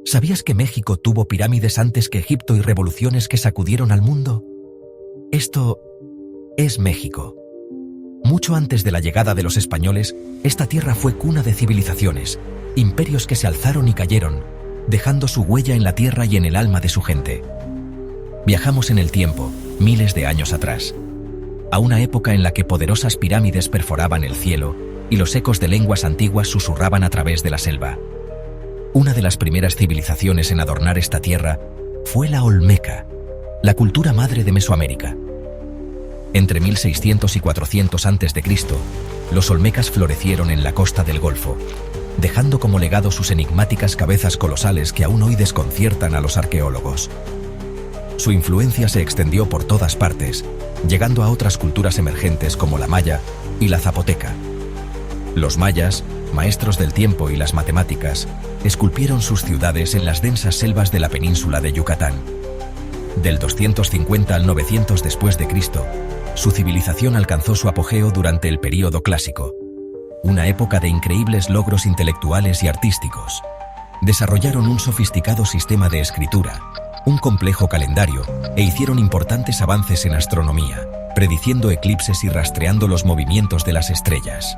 ¿Sabías que México tuvo pirámides antes que Egipto y revoluciones que sacudieron al mundo? Esto es México. Mucho antes de la llegada de los españoles, esta tierra fue cuna de civilizaciones, imperios que se alzaron y cayeron, dejando su huella en la tierra y en el alma de su gente. Viajamos en el tiempo, miles de años atrás, a una época en la que poderosas pirámides perforaban el cielo y los ecos de lenguas antiguas susurraban a través de la selva. Una de las primeras civilizaciones en adornar esta tierra fue la Olmeca, la cultura madre de Mesoamérica. Entre 1600 y 400 a.C., los olmecas florecieron en la costa del Golfo, dejando como legado sus enigmáticas cabezas colosales que aún hoy desconciertan a los arqueólogos. Su influencia se extendió por todas partes, llegando a otras culturas emergentes como la maya y la zapoteca. Los mayas, maestros del tiempo y las matemáticas, esculpieron sus ciudades en las densas selvas de la península de Yucatán. Del 250 al 900 después de Cristo, su civilización alcanzó su apogeo durante el período clásico, una época de increíbles logros intelectuales y artísticos. Desarrollaron un sofisticado sistema de escritura, un complejo calendario e hicieron importantes avances en astronomía, prediciendo eclipses y rastreando los movimientos de las estrellas.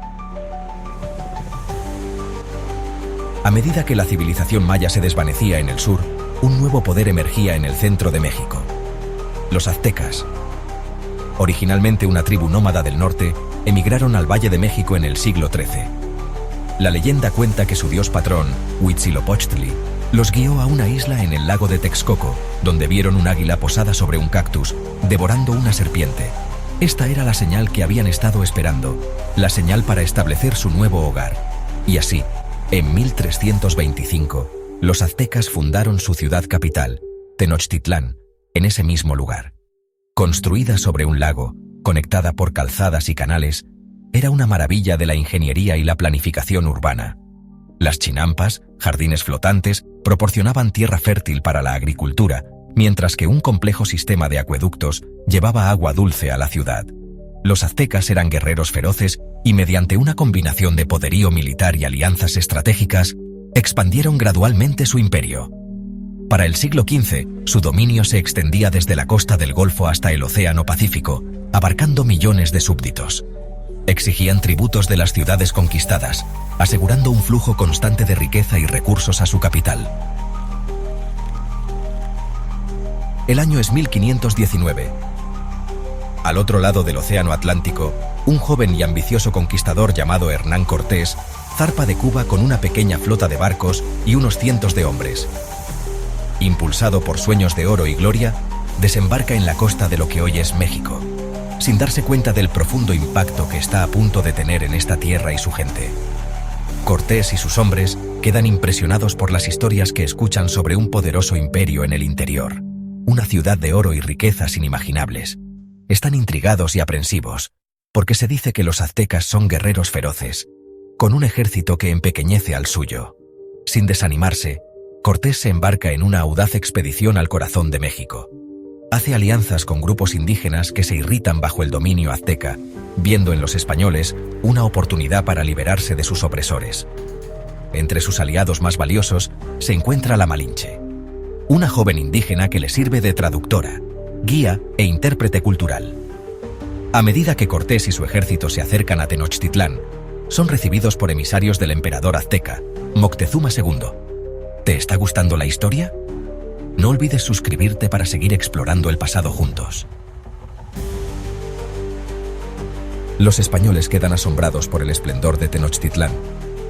A medida que la civilización maya se desvanecía en el sur, un nuevo poder emergía en el centro de México. Los aztecas. Originalmente una tribu nómada del norte, emigraron al Valle de México en el siglo XIII. La leyenda cuenta que su dios patrón, Huitzilopochtli, los guió a una isla en el lago de Texcoco, donde vieron un águila posada sobre un cactus, devorando una serpiente. Esta era la señal que habían estado esperando, la señal para establecer su nuevo hogar. Y así, en 1325, los aztecas fundaron su ciudad capital, Tenochtitlán, en ese mismo lugar. Construida sobre un lago, conectada por calzadas y canales, era una maravilla de la ingeniería y la planificación urbana. Las chinampas, jardines flotantes, proporcionaban tierra fértil para la agricultura, mientras que un complejo sistema de acueductos llevaba agua dulce a la ciudad. Los aztecas eran guerreros feroces y mediante una combinación de poderío militar y alianzas estratégicas, expandieron gradualmente su imperio. Para el siglo XV, su dominio se extendía desde la costa del Golfo hasta el Océano Pacífico, abarcando millones de súbditos. Exigían tributos de las ciudades conquistadas, asegurando un flujo constante de riqueza y recursos a su capital. El año es 1519. Al otro lado del Océano Atlántico, un joven y ambicioso conquistador llamado Hernán Cortés zarpa de Cuba con una pequeña flota de barcos y unos cientos de hombres. Impulsado por sueños de oro y gloria, desembarca en la costa de lo que hoy es México, sin darse cuenta del profundo impacto que está a punto de tener en esta tierra y su gente. Cortés y sus hombres quedan impresionados por las historias que escuchan sobre un poderoso imperio en el interior, una ciudad de oro y riquezas inimaginables. Están intrigados y aprensivos, porque se dice que los aztecas son guerreros feroces, con un ejército que empequeñece al suyo. Sin desanimarse, Cortés se embarca en una audaz expedición al corazón de México. Hace alianzas con grupos indígenas que se irritan bajo el dominio azteca, viendo en los españoles una oportunidad para liberarse de sus opresores. Entre sus aliados más valiosos se encuentra la Malinche, una joven indígena que le sirve de traductora, guía e intérprete cultural. A medida que Cortés y su ejército se acercan a Tenochtitlán, son recibidos por emisarios del emperador azteca, Moctezuma II. ¿Te está gustando la historia? No olvides suscribirte para seguir explorando el pasado juntos. Los españoles quedan asombrados por el esplendor de Tenochtitlán,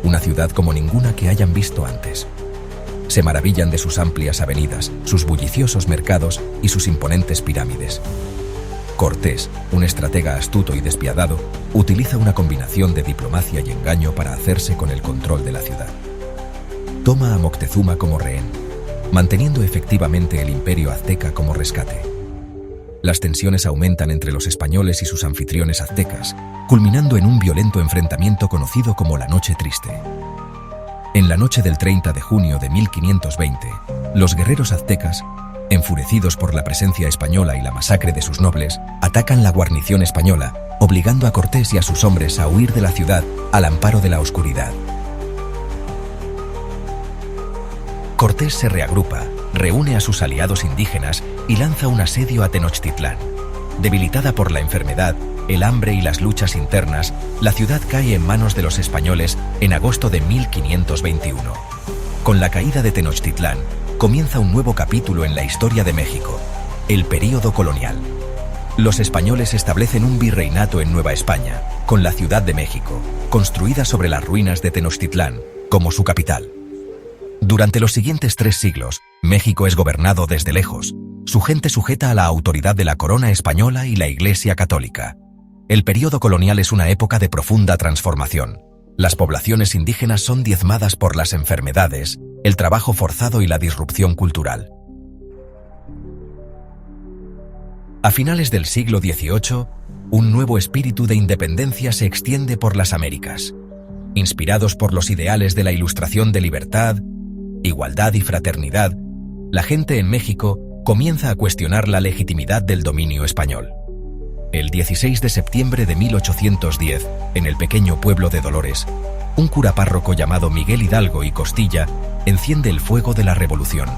una ciudad como ninguna que hayan visto antes. Se maravillan de sus amplias avenidas, sus bulliciosos mercados y sus imponentes pirámides. Cortés, un estratega astuto y despiadado, utiliza una combinación de diplomacia y engaño para hacerse con el control de la ciudad. Toma a Moctezuma como rehén, manteniendo efectivamente el imperio azteca como rescate. Las tensiones aumentan entre los españoles y sus anfitriones aztecas, culminando en un violento enfrentamiento conocido como la Noche Triste. En la noche del 30 de junio de 1520, los guerreros aztecas, enfurecidos por la presencia española y la masacre de sus nobles, atacan la guarnición española, obligando a Cortés y a sus hombres a huir de la ciudad al amparo de la oscuridad. Cortés se reagrupa, reúne a sus aliados indígenas y lanza un asedio a Tenochtitlán. Debilitada por la enfermedad, el hambre y las luchas internas, la ciudad cae en manos de los españoles en agosto de 1521. Con la caída de Tenochtitlán, comienza un nuevo capítulo en la historia de México, el período colonial. Los españoles establecen un virreinato en Nueva España, con la Ciudad de México, construida sobre las ruinas de Tenochtitlán, como su capital. Durante los siguientes 3 siglos, México es gobernado desde lejos, su gente sujeta a la autoridad de la corona española y la Iglesia católica. El período colonial es una época de profunda transformación. Las poblaciones indígenas son diezmadas por las enfermedades, el trabajo forzado y la disrupción cultural. A finales del siglo XVIII, un nuevo espíritu de independencia se extiende por las Américas. Inspirados por los ideales de la Ilustración de libertad, igualdad y fraternidad, la gente en México comienza a cuestionar la legitimidad del dominio español. El 16 de septiembre de 1810, en el pequeño pueblo de Dolores, un cura párroco llamado Miguel Hidalgo y Costilla enciende el fuego de la revolución.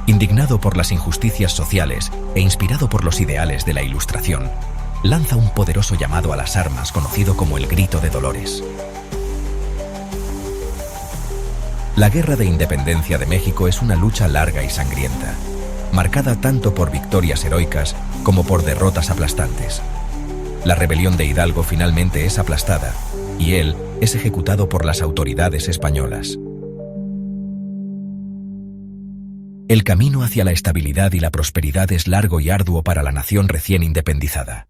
Indignado por las injusticias sociales e inspirado por los ideales de la Ilustración, lanza un poderoso llamado a las armas conocido como el Grito de Dolores. La Guerra de Independencia de México es una lucha larga y sangrienta, marcada tanto por victorias heroicas como por derrotas aplastantes. La rebelión de Hidalgo finalmente es aplastada y él es ejecutado por las autoridades españolas. El camino hacia la estabilidad y la prosperidad es largo y arduo para la nación recién independizada.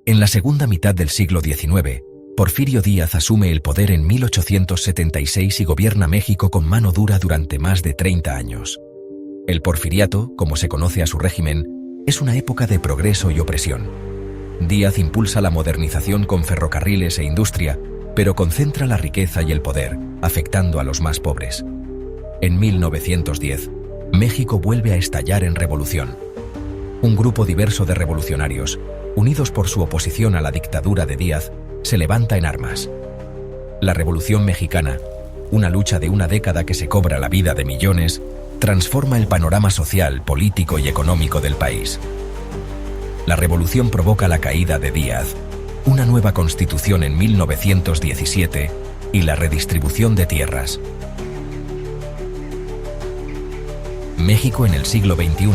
En la segunda mitad del siglo XIX, Porfirio Díaz asume el poder en 1876 y gobierna México con mano dura durante más de 30 años. El porfiriato, como se conoce a su régimen, es una época de progreso y opresión. Díaz impulsa la modernización con ferrocarriles e industria, pero concentra la riqueza y el poder, afectando a los más pobres. En 1910, México vuelve a estallar en revolución. Un grupo diverso de revolucionarios, unidos por su oposición a la dictadura de Díaz, se levanta en armas. La Revolución Mexicana, una lucha de una década que se cobra la vida de millones, transforma el panorama social, político y económico del país. La revolución provoca la caída de Díaz, una nueva constitución en 1917 y la redistribución de tierras. México en el siglo XXI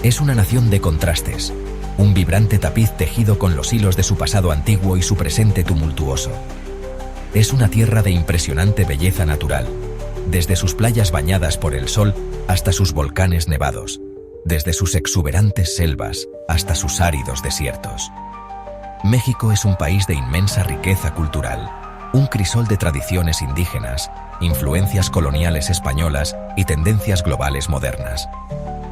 es una nación de contrastes, un vibrante tapiz tejido con los hilos de su pasado antiguo y su presente tumultuoso. Es una tierra de impresionante belleza natural, desde sus playas bañadas por el sol hasta sus volcanes nevados, desde sus exuberantes selvas hasta sus áridos desiertos. México es un país de inmensa riqueza cultural, un crisol de tradiciones indígenas, influencias coloniales españolas y tendencias globales modernas.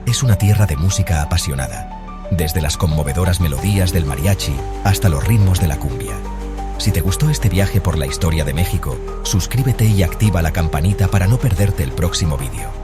Es una tierra de música apasionada, desde las conmovedoras melodías del mariachi hasta los ritmos de la cumbia. Si te gustó este viaje por la historia de México, suscríbete y activa la campanita para no perderte el próximo vídeo.